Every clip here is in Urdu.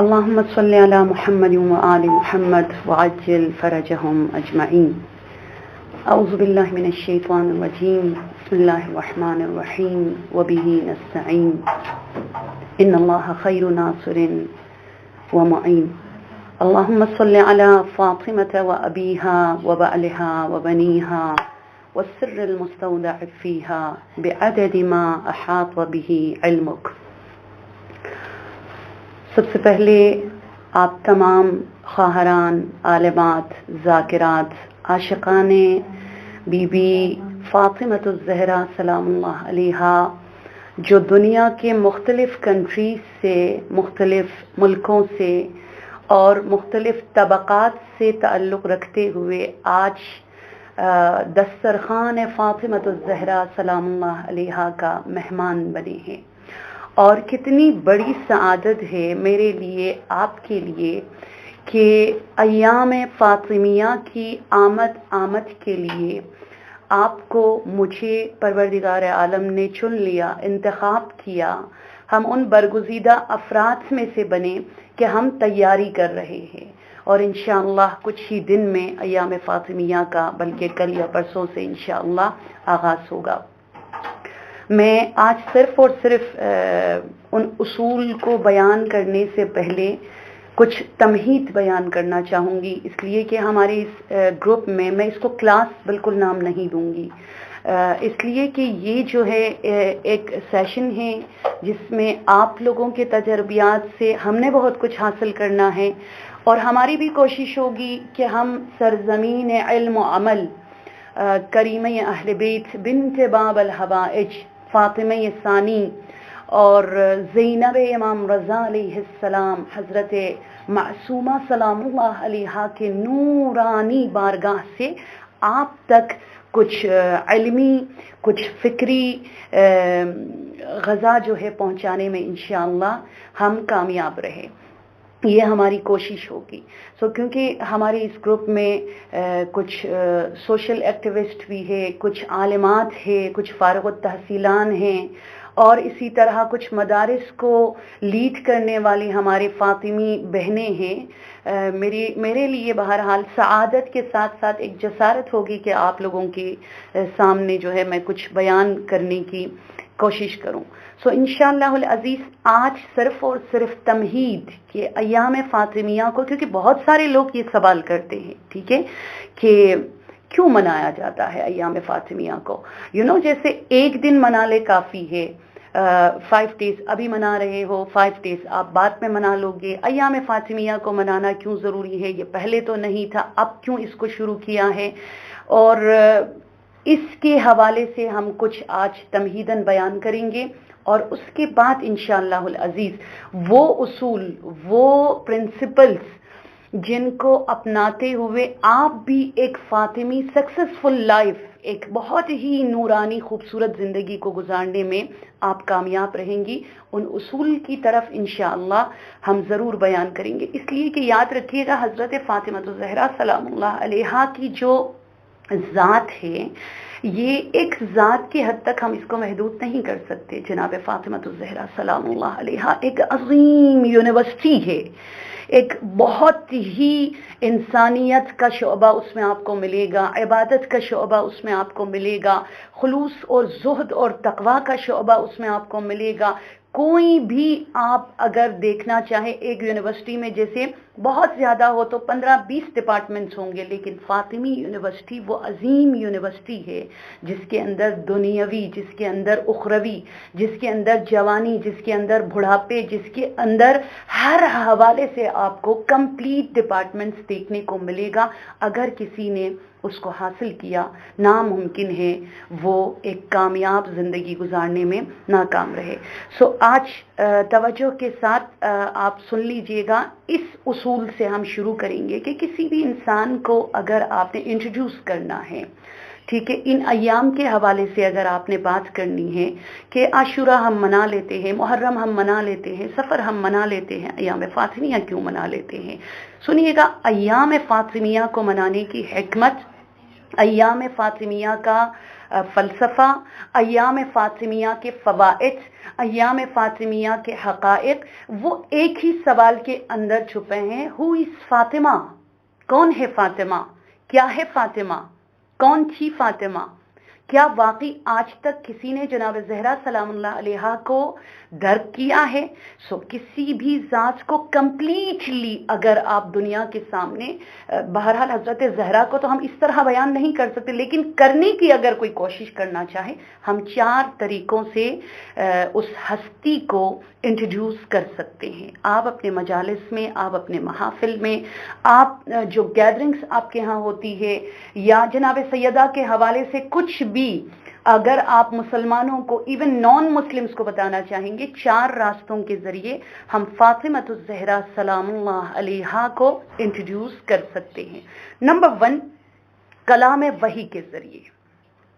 اللهم صل على محمد وآل محمد وعجل فرجهم أجمعين. أعوذ بالله من الشيطان الرجيم. بسم الله الرحمن الرحيم وبه نستعين. إن الله خير ناصر ومعين. اللهم صل على فاطمة وأبيها وبعلها وبنيها والسر المستودع فيها بعدد ما أحاط به علمك. سب سے پہلے آپ تمام خواہران، عالمات، ذاکرات، عاشقان بی بی فاطمۃ الزہرا سلام اللہ علیہا جو دنیا کے مختلف کنٹریز سے، مختلف ملکوں سے اور مختلف طبقات سے تعلق رکھتے ہوئے آج دسترخوان فاطمۃ الزہرا سلام اللہ علیہا کا مہمان بنے ہیں، اور کتنی بڑی سعادت ہے میرے لیے، آپ کے لیے، کہ ایام فاطمیہ کی آمد کے لیے آپ کو، مجھے پروردگار عالم نے چن لیا، انتخاب کیا، ہم ان برگزیدہ افراد میں سے بنے کہ ہم تیاری کر رہے ہیں، اور انشاءاللہ کچھ ہی دن میں ایام فاطمیہ کا، بلکہ کل یا پرسوں سے انشاءاللہ آغاز ہوگا۔ میں آج صرف اور صرف ان اصول کو بیان کرنے سے پہلے کچھ تمہید بیان کرنا چاہوں گی، اس لیے کہ ہمارے اس گروپ میں اس کو کلاس بالکل نام نہیں دوں گی، اس لیے کہ یہ جو ہے ایک سیشن ہے جس میں آپ لوگوں کے تجربات سے ہم نے بہت کچھ حاصل کرنا ہے، اور ہماری بھی کوشش ہوگی کہ ہم سرزمین علم و عمل کریمہ اہل بیت بنت باب الحوائج فاطمہ ثانی اور زینب امام رضا علیہ السلام، حضرت معصومہ سلام اللہ علیہا کے نورانی بارگاہ سے آپ تک کچھ علمی، کچھ فکری غذا جو ہے پہنچانے میں انشاءاللہ ہم کامیاب رہے، یہ ہماری کوشش ہوگی۔ کیونکہ ہمارے اس گروپ میں کچھ سوشل ایکٹیوسٹ بھی ہے، کچھ عالمات ہیں، کچھ فارغ التحصیلان ہیں، اور اسی طرح کچھ مدارس کو لیڈ کرنے والی ہمارے فاطمی بہنیں ہیں۔ میرے لیے بہرحال سعادت کے ساتھ ساتھ ایک جسارت ہوگی کہ آپ لوگوں کے سامنے جو ہے میں کچھ بیان کرنے کی کوشش کروں۔ انشاءاللہ العزیز آج صرف اور صرف تمہید کہ ایام فاطمیہ کو، کیونکہ بہت سارے لوگ یہ سوال کرتے ہیں، ٹھیک ہے، کہ کیوں منایا جاتا ہے ایام فاطمیہ کو؟ جیسے ایک دن منا لے کافی ہے، 5 days ابھی منا رہے ہو، 5 days آپ بعد میں منا لو گے، ایام فاطمیہ کو منانا کیوں ضروری ہے؟ یہ پہلے تو نہیں تھا، اب کیوں اس کو شروع کیا ہے؟ اور اس کے حوالے سے ہم کچھ آج تمہیداً بیان کریں گے، اور اس کے بعد انشاءاللہ العزیز وہ اصول، وہ پرنسپلز جن کو اپناتے ہوئے آپ بھی ایک فاطمی سکسسفل لائف، ایک بہت ہی نورانی خوبصورت زندگی کو گزارنے میں آپ کامیاب رہیں گی، ان اصول کی طرف انشاءاللہ ہم ضرور بیان کریں گے۔ اس لیے کہ یاد رکھیے گا، حضرت فاطمہ الزہرا سلام اللہ علیہا کی جو ذات ہے، یہ ایک ذات کی حد تک ہم اس کو محدود نہیں کر سکتے۔ جناب فاطمہ الزہرا سلام اللہ علیہا ایک عظیم یونیورسٹی ہے، ایک بہت ہی انسانیت کا شعبہ اس میں آپ کو ملے گا، عبادت کا شعبہ اس میں آپ کو ملے گا، خلوص اور زہد اور تقوی کا شعبہ اس میں آپ کو ملے گا۔ کوئی بھی آپ اگر دیکھنا چاہیں ایک یونیورسٹی میں، جیسے بہت زیادہ ہو تو 15-20 ڈپارٹمنٹس ہوں گے، لیکن فاطمی یونیورسٹی وہ عظیم یونیورسٹی ہے جس کے اندر دنیاوی، جس کے اندر اخروی، جس کے اندر جوانی، جس کے اندر بڑھاپے، جس کے اندر ہر حوالے سے آپ کو کمپلیٹ ڈپارٹمنٹس دیکھنے کو ملے گا۔ اگر کسی نے اس کو حاصل کیا، ناممکن ہے وہ ایک کامیاب زندگی گزارنے میں ناکام رہے۔ آج توجہ کے ساتھ آپ سن لیجئے گا، اس اصول سے ہم شروع کریں گے کہ کسی بھی انسان کو اگر آپ نے انٹروڈیوس کرنا ہے، ٹھیک ہے، ان ایام کے حوالے سے اگر آپ نے بات کرنی ہے کہ عاشوراء ہم منا لیتے ہیں، محرم ہم منا لیتے ہیں، سفر ہم منا لیتے ہیں، ایام فاطمیہ کیوں منا لیتے ہیں؟ سنیے گا، ایام فاطمیہ کو منانے کی حکمت ایام فاطمیہ کا فلسفہ، ایام فاطمیہ کے فوائد، ایام فاطمیہ کے حقائق، وہ ایک ہی سوال کے اندر چھپے ہیں۔ ہو از فاطمہ؟ کون ہے فاطمہ؟ کیا ہے فاطمہ؟ کون تھی فاطمہ؟ کیا واقعی آج تک کسی نے جناب زہرا سلام اللہ علیہا کو درک کیا ہے؟ کسی بھی ذات کو کمپلیٹلی اگر آپ دنیا کے سامنے، بہرحال حضرت زہرا کو تو ہم اس طرح بیان نہیں کر سکتے، لیکن کرنے کی اگر کوئی کوشش کرنا چاہے، ہم 4 طریقوں سے اس ہستی کو انٹروڈیوس کر سکتے ہیں۔ آپ اپنے مجالس میں، آپ اپنے محافل میں، آپ جو گیدرنگز آپ کے ہاں ہوتی ہے، یا جناب سیدہ کے حوالے سے کچھ بھی اگر آپ مسلمانوں کو، ایون نان مسلمز کو بتانا چاہیں گے، 4 راستوں کے ذریعے ہم فاطمۃ الزہرا سلام اللہ علیہا کو انٹروڈیوس کر سکتے ہیں۔ نمبر 1، کلام وحی کے ذریعے،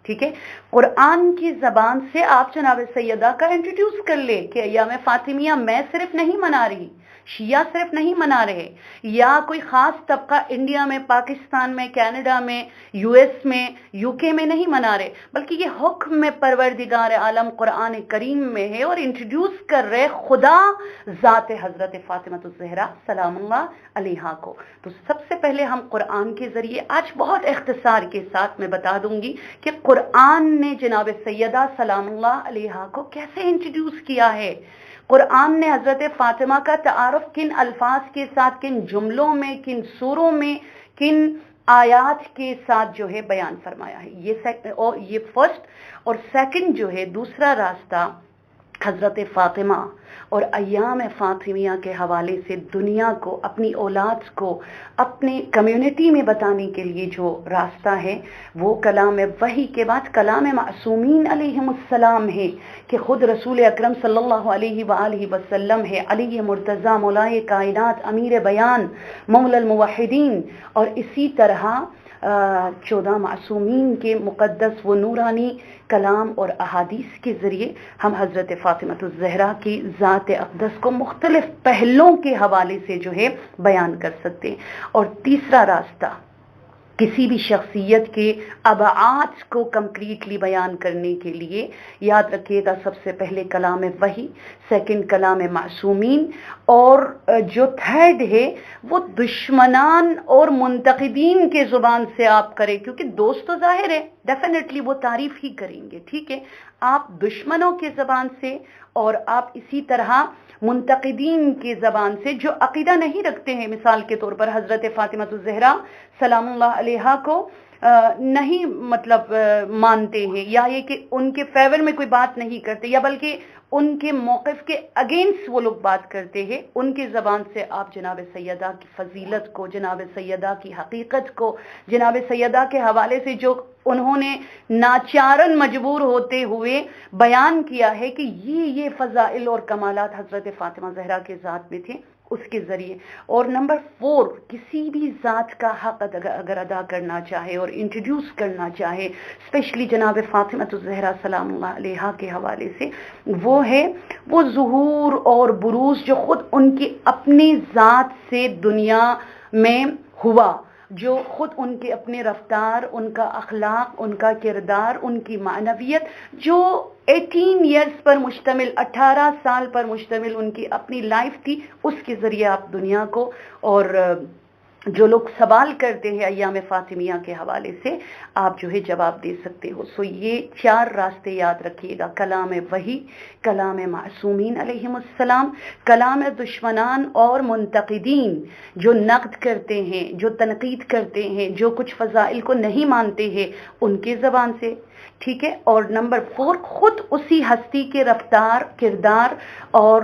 ٹھیک ہے؟ قرآن کی زبان سے آپ جناب سیدہ کا انٹروڈیوس کر لیں کہ ایام فاطمیہ میں صرف نہیں منا رہی، شیعہ صرف نہیں منا رہے، یا کوئی خاص طبقہ انڈیا میں، پاکستان میں، کینیڈا میں، یو ایس میں، یو کے میں نہیں منا رہے، بلکہ یہ حکم پروردگار عالم قرآن کریم میں ہے، اور انٹروڈیوس کر رہے خدا ذات حضرت فاطمۃ الزہرا سلام اللہ علیہا کو۔ تو سب سے پہلے ہم قرآن کے ذریعے، آج بہت اختصار کے ساتھ میں بتا دوں گی کہ قرآن نے جناب سیدہ سلام اللہ علیہا کو کیسے انٹروڈیوس کیا ہے۔ قرآن نے حضرت فاطمہ کا تعارف کن الفاظ کے ساتھ، کن جملوں میں، کن سوروں میں، کن آیات کے ساتھ جو ہے بیان فرمایا ہے۔ یہ فرسٹ، اور سیکنڈ جو ہے دوسرا راستہ، حضرت فاطمہ اور ایام فاطمیہ کے حوالے سے دنیا کو، اپنی اولاد کو، اپنے کمیونٹی میں بتانے کے لیے جو راستہ ہے، وہ کلام وحی کے بعد کلام معصومین علیہم السلام ہے، کہ خود رسول اکرم صلی اللہ علیہ وآلہ وسلم ہے، علی مرتضیٰ مولائے کائنات، امیر بیان، مولا الموحدین، اور اسی طرح 14 معصومین کے مقدس و نورانی کلام اور احادیث کے ذریعے ہم حضرت فاطمۃ الزہرا کی ذات اقدس کو مختلف پہلوؤں کے حوالے سے جو ہے بیان کر سکتے ہیں۔ اور تیسرا راستہ، کسی بھی شخصیت کے ابعاد کو کمپلیٹلی بیان کرنے کے لیے، یاد رکھیے گا، سب سے پہلے کلام وحی، سیکنڈ کلام معصومین، اور جو تھرڈ ہے وہ دشمنان اور منتقدین کے زبان سے آپ کریں، کیونکہ دوست تو ظاہر ہے ڈیفینیٹلی وہ تعریف ہی کریں گے، ٹھیک ہے؟ آپ دشمنوں کے زبان سے، اور آپ اسی طرح منتقدین کی زبان سے جو عقیدہ نہیں رکھتے ہیں، مثال کے طور پر حضرت فاطمۃ الزہرا سلام اللہ علیہا کو نہیں مانتے ہیں، یا یہ کہ ان کے فیور میں کوئی بات نہیں کرتے، یا بلکہ ان کے موقف کے اگینسٹ وہ لوگ بات کرتے ہیں، ان کی زبان سے آپ جناب سیدہ کی فضیلت کو، جناب سیدہ کی حقیقت کو، جناب سیدہ کے حوالے سے جو انہوں نے ناچارن مجبور ہوتے ہوئے بیان کیا ہے کہ یہ فضائل اور کمالات حضرت فاطمہ زہرا کے ذات میں تھے، اس کے ذریعے۔ اور نمبر 4، کسی بھی ذات کا حق اگر ادا کرنا چاہے اور انٹروڈیوس کرنا چاہے، اسپیشلی جناب فاطمۃ الزہرا سلام اللہ علیہا کے حوالے سے، وہ ہے وہ ظہور اور بروز جو خود ان کی اپنی ذات سے دنیا میں ہوا، جو خود ان کے اپنے رفتار، ان کا اخلاق، ان کا کردار، ان کی معنویت، جو 18 ایئرز پر مشتمل، 18 سال پر مشتمل ان کی اپنی لائف تھی، اس کے ذریعے آپ دنیا کو، اور جو لوگ سوال کرتے ہیں ایام فاطمیہ کے حوالے سے، آپ جو ہے جواب دے سکتے ہو۔ یہ 4 راستے یاد رکھیے گا، کلام وحی، کلام معصومین علیہم السلام، کلام دشمنان اور منتقدین جو نقد کرتے ہیں، جو تنقید کرتے ہیں، جو کچھ فضائل کو نہیں مانتے ہیں، ان کے زبان سے، ٹھیک ہے؟ اور نمبر 4، خود اسی ہستی کے رفتار، کردار اور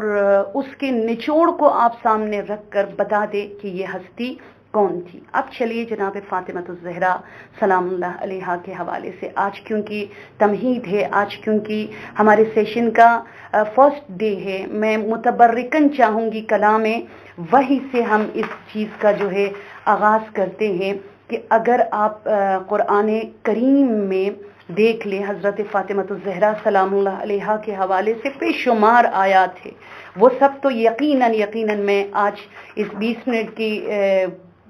اس کے نچوڑ کو آپ سامنے رکھ کر بتا دے کہ یہ ہستی کون تھی۔ اب چلیے جناب فاطمۃ الزہرا سلام اللہ علیہا کے حوالے سے، آج کیونکہ تمہید ہے، آج کیونکہ ہمارے سیشن کا فرسٹ ڈے ہے، میں متبرکن چاہوں گی کلام وحی سے ہم اس چیز کا جو ہے آغاز کرتے ہیں، کہ اگر آپ قرآن کریم میں دیکھ لیں، حضرت فاطمۃ الزہرا سلام اللہ علیہا کے حوالے سے بے شمار آیات ہے، وہ سب تو یقیناً میں آج اس 20 منٹ کی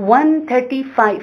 135,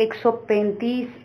135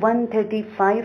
135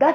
10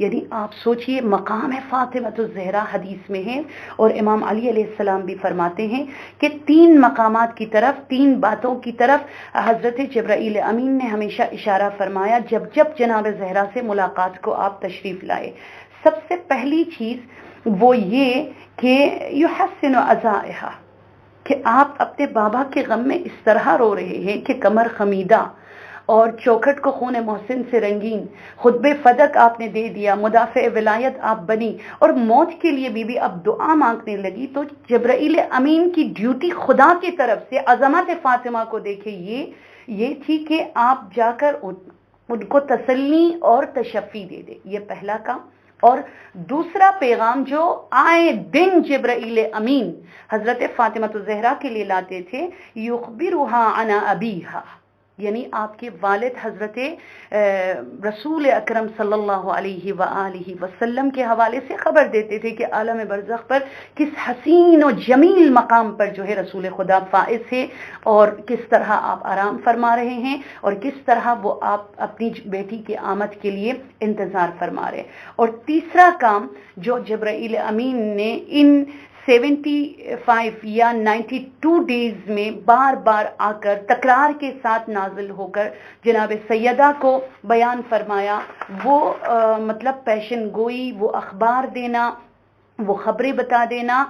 یعنی آپ سوچئے مقام فاطمۃ الزہرا حدیث میں ہے، اور امام علی علیہ السلام بھی فرماتے ہیں کہ 3 مقامات کی طرف، 3 باتوں کی طرف حضرت جبرائیل امین نے ہمیشہ اشارہ فرمایا جب جب جناب زہرا سے ملاقات کو آپ تشریف لائے۔ سب سے پہلی چیز وہ یہ کہ یحسن عزائها، کہ آپ اپنے بابا کے غم میں اس طرح رو رہے ہیں کہ کمر خمیدہ اور چوکھٹ کو خون محسن سے رنگین، خطب فدق آپ نے دے دیا، مدافع ولایت آپ بنی، اور موت کے لیے بی بی اب دعا مانگنے لگی۔ تو جبرائیل امین کی ڈیوٹی خدا کی طرف سے عظمت فاطمہ کو دیکھے یہ تھی کہ آپ جا کر ان کو تسلی اور تشفی دے دے، یہ پہلا کام۔ اور دوسرا پیغام جو آئے دن جبرائیل امین حضرت فاطمہ الزہرا کے لیے لاتے تھے، یخبرها عن ابیہا، یعنی آپ کے والد حضرت رسول اکرم صلی اللہ علیہ وآلہ وسلم کے حوالے سے خبر دیتے تھے کہ عالم برزخ پر کس حسین و جمیل مقام پر جو ہے رسول خدا فائز ہے، اور کس طرح آپ آرام فرما رہے ہیں، اور کس طرح وہ آپ اپنی بیٹی کی آمد کے لیے انتظار فرما رہے۔ اور تیسرا کام جو جبرائیل امین نے ان 75 یا 92 ڈیز میں بار بار آ کر تکرار کے ساتھ نازل ہو کر جناب سیدہ کو بیان فرمایا، وہ مطلب پیشن گوئی، وہ اخبار دینا، وہ خبریں بتا دینا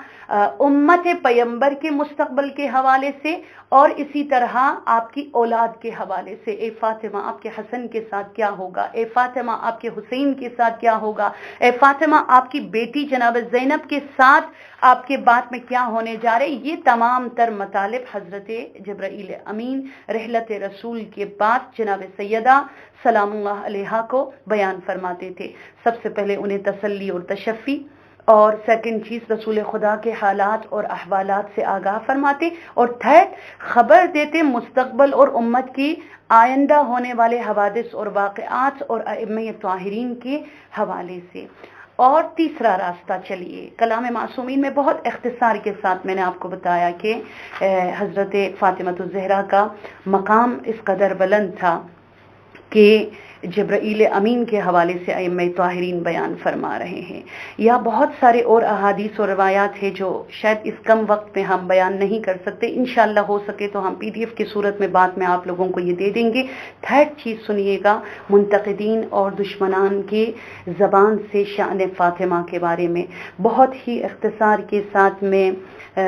امت پیمبر کے مستقبل کے حوالے سے، اور اسی طرح آپ کی اولاد کے حوالے سے۔ اے فاطمہ آپ کے حسن کے ساتھ کیا ہوگا، اے فاطمہ آپ کے حسین کے ساتھ کیا ہوگا، اے فاطمہ آپ کی بیٹی جناب زینب کے ساتھ آپ کے بات میں کیا ہونے جا رہے۔ یہ تمام تر مطالب حضرت جبرائیل امین رحلت رسول کے بعد جناب سیدہ سلام اللہ علیہا کو بیان فرماتے تھے۔ سب سے پہلے انہیں تسلی اور تشفی، اور سیکنڈ چیز رسول خدا کے حالات اور احوالات سے آگاہ فرماتے، اور تھرڈ خبر دیتے مستقبل اور امت کی آئندہ ہونے والے حوادث اور واقعات اور ائمہ طاہرین کے حوالے سے۔ اور تیسرا راستہ چلیے، کلام معصومین میں بہت اختصار کے ساتھ میں نے آپ کو بتایا کہ حضرت فاطمہ الزہرا کا مقام اس قدر بلند تھا کہ جبرائیل امین کے حوالے سے ائمہ طاہرین بیان فرما رہے ہیں، یا بہت سارے اور احادیث اور روایات ہیں جو شاید اس کم وقت میں ہم بیان نہیں کر سکتے، انشاءاللہ ہو سکے تو ہم PDF کی صورت میں بعد میں آپ لوگوں کو یہ دے دیں گے۔ تھرڈ چیز سنیے گا، منتقدین اور دشمنان کی زبان سے شأن فاطمہ کے بارے میں بہت ہی اختصار کے ساتھ میں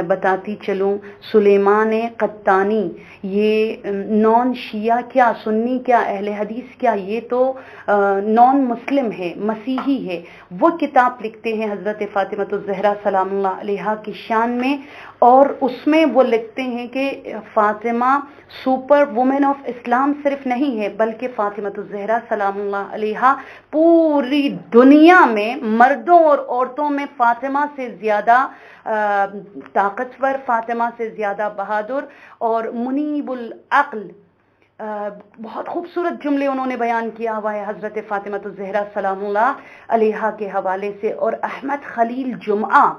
بتاتی چلوں۔ سلیمان قطانی، یہ نان شیعہ کیا، سنی کیا، اہل حدیث کیا، یہ تو نان مسلم ہے، مسیحی ہے، وہ کتاب لکھتے ہیں حضرت فاطمہ الزہرا سلام اللہ علیہا کی شان میں، اور اس میں وہ لکھتے ہیں کہ فاطمہ سپر وومن آف اسلام صرف نہیں ہے، بلکہ فاطمہ الزہرا سلام اللہ علیہا پوری دنیا میں مردوں اور عورتوں میں فاطمہ سے زیادہ طاقتور، فاطمہ سے زیادہ بہادر اور منیب العقل، بہت خوبصورت جملے انہوں نے بیان کیا ہوا ہے حضرت فاطمہ الزہرا سلام اللہ علیہا کے حوالے سے۔ اور احمد خلیل جمعہ،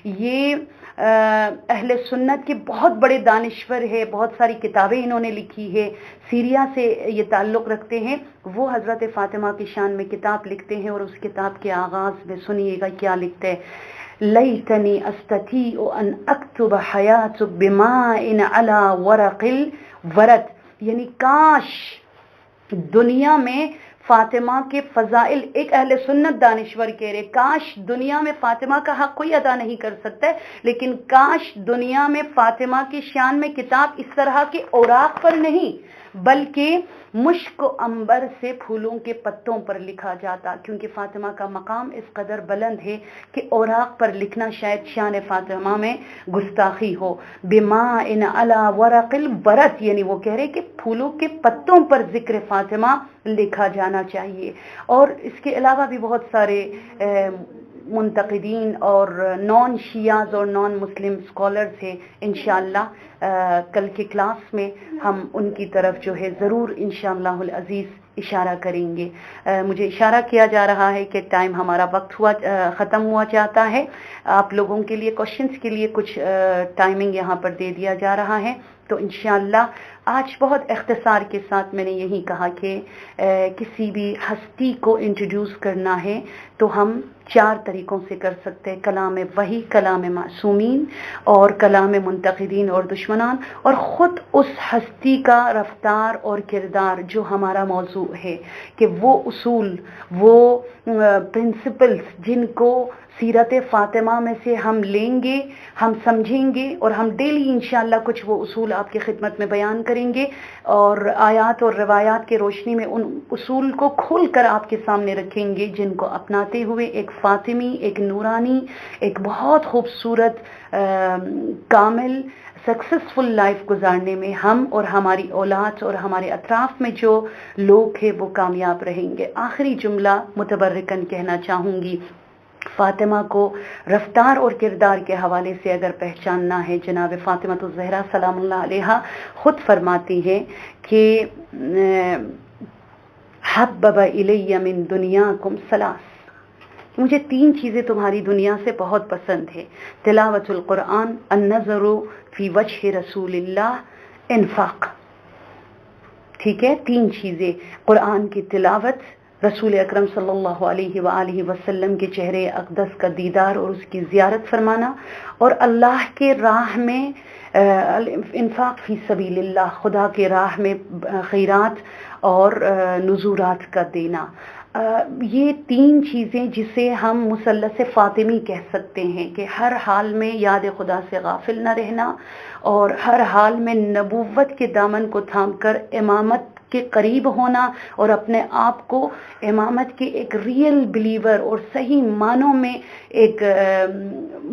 یہ اہل سنت کے بہت بڑے دانشور ہے، بہت ساری کتابیں انہوں نے لکھی ہے، سیریا سے یہ تعلق رکھتے ہیں، وہ حضرت فاطمہ کی شان میں کتاب لکھتے ہیں، اور اس کتاب کے آغاز میں سنیے گا کیا لکھتے ہیں: لیتنی استطیع ان اکتب حیات بماء علی ورق الورد، یعنی کاش دنیا میں فاطمہ کے فضائل، ایک اہل سنت دانشور کہہ رہے، کاش دنیا میں فاطمہ کا حق کوئی ادا نہیں کر سکتا ہے، لیکن کاش دنیا میں فاطمہ کی شان میں کتاب اس طرح کے اوراق پر نہیں بلکہ مشک و عنبر سے پھولوں کے پتوں پر لکھا جاتا، کیونکہ فاطمہ کا مقام اس قدر بلند ہے کہ اوراق پر لکھنا شاید شان فاطمہ میں گستاخی ہو۔ بماء علی ورق الورد، یعنی وہ کہہ رہے کہ پھولوں کے پتوں پر ذکر فاطمہ لکھا جانا چاہیے۔ اور اس کے علاوہ بھی بہت سارے منتقدین اور نان شیعاز اور نان مسلم اسکالرز ہیں، انشاءاللہ کل کے کلاس میں ہم ان کی طرف جو ہے ضرور انشاءاللہ العزیز اشارہ کریں گے۔ مجھے اشارہ کیا جا رہا ہے کہ ٹائم ہمارا وقت ختم ہوا جاتا ہے۔ آپ لوگوں کے لیے کوشچنز کے لیے کچھ ٹائمنگ یہاں پر دے دیا جا رہا ہے۔ تو انشاءاللہ آج بہت اختصار کے ساتھ میں نے یہی کہا کہ کسی بھی ہستی کو انٹروڈیوس کرنا ہے تو ہم 4 طریقوں سے کر سکتے ہیں، کلام وحی، کلام معصومین اور کلام منتقدین اور دشمنان، اور خود اس ہستی کا رفتار اور کردار جو ہمارا موضوع ہے، کہ وہ اصول، وہ پرنسپلز جن کو سیرت فاطمہ میں سے ہم لیں گے، ہم سمجھیں گے، اور ہم ڈیلی انشاءاللہ کچھ وہ اصول آپ کی خدمت میں بیان کریں گے، اور آیات اور روایات کے روشنی میں ان اصول کو کھول کر آپ کے سامنے رکھیں گے، جن کو اپناتے ہوئے ایک فاطمی، ایک نورانی، ایک بہت خوبصورت کامل سکسیسفل لائف گزارنے میں ہم اور ہماری اولاد اور ہمارے اطراف میں جو لوگ ہیں وہ کامیاب رہیں گے۔ آخری جملہ متبرکن کہنا چاہوں گی، فاطمہ کو رفتار اور کردار کے حوالے سے اگر پہچاننا ہے، جناب فاطمہ الزہرا سلام اللہ علیہا خود فرماتی ہے کہ حبب الی من دنیاکم ثلاث، مجھے 3 چیزیں تمہاری دنیا سے بہت پسند ہے، تلاوت القرآن، النظر فی وجہ رسول اللہ، انفاق۔ ٹھیک ہے، 3 چیزیں، قرآن کی تلاوت، رسول اکرم صلی اللہ علیہ وآلہ وسلم کے چہرے اقدس کا دیدار اور اس کی زیارت فرمانا، اور اللہ کے راہ میں انفاق فی سبیل اللہ، خدا کے راہ میں خیرات اور نذورات کا دینا۔ یہ 3 چیزیں جسے ہم مثلث فاطمی کہہ سکتے ہیں، کہ ہر حال میں یاد خدا سے غافل نہ رہنا، اور ہر حال میں نبوت کے دامن کو تھام کر امامت کے قریب ہونا، اور اپنے آپ کو امامت کے ایک ریئل بلیور اور صحیح معنوں میں ایک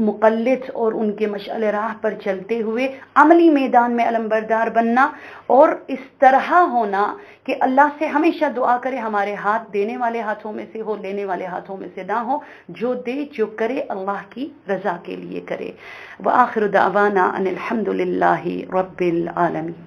مقلد اور ان کے مشعل راہ پر چلتے ہوئے عملی میدان میں علمبردار بننا، اور اس طرح ہونا کہ اللہ سے ہمیشہ دعا کرے ہمارے ہاتھ دینے والے ہاتھوں میں سے ہو، لینے والے ہاتھوں میں سے نہ ہو، جو دے جو کرے اللہ کی رضا کے لیے کرے۔ وآخر دعوانا ان الحمد للہ رب العالمین۔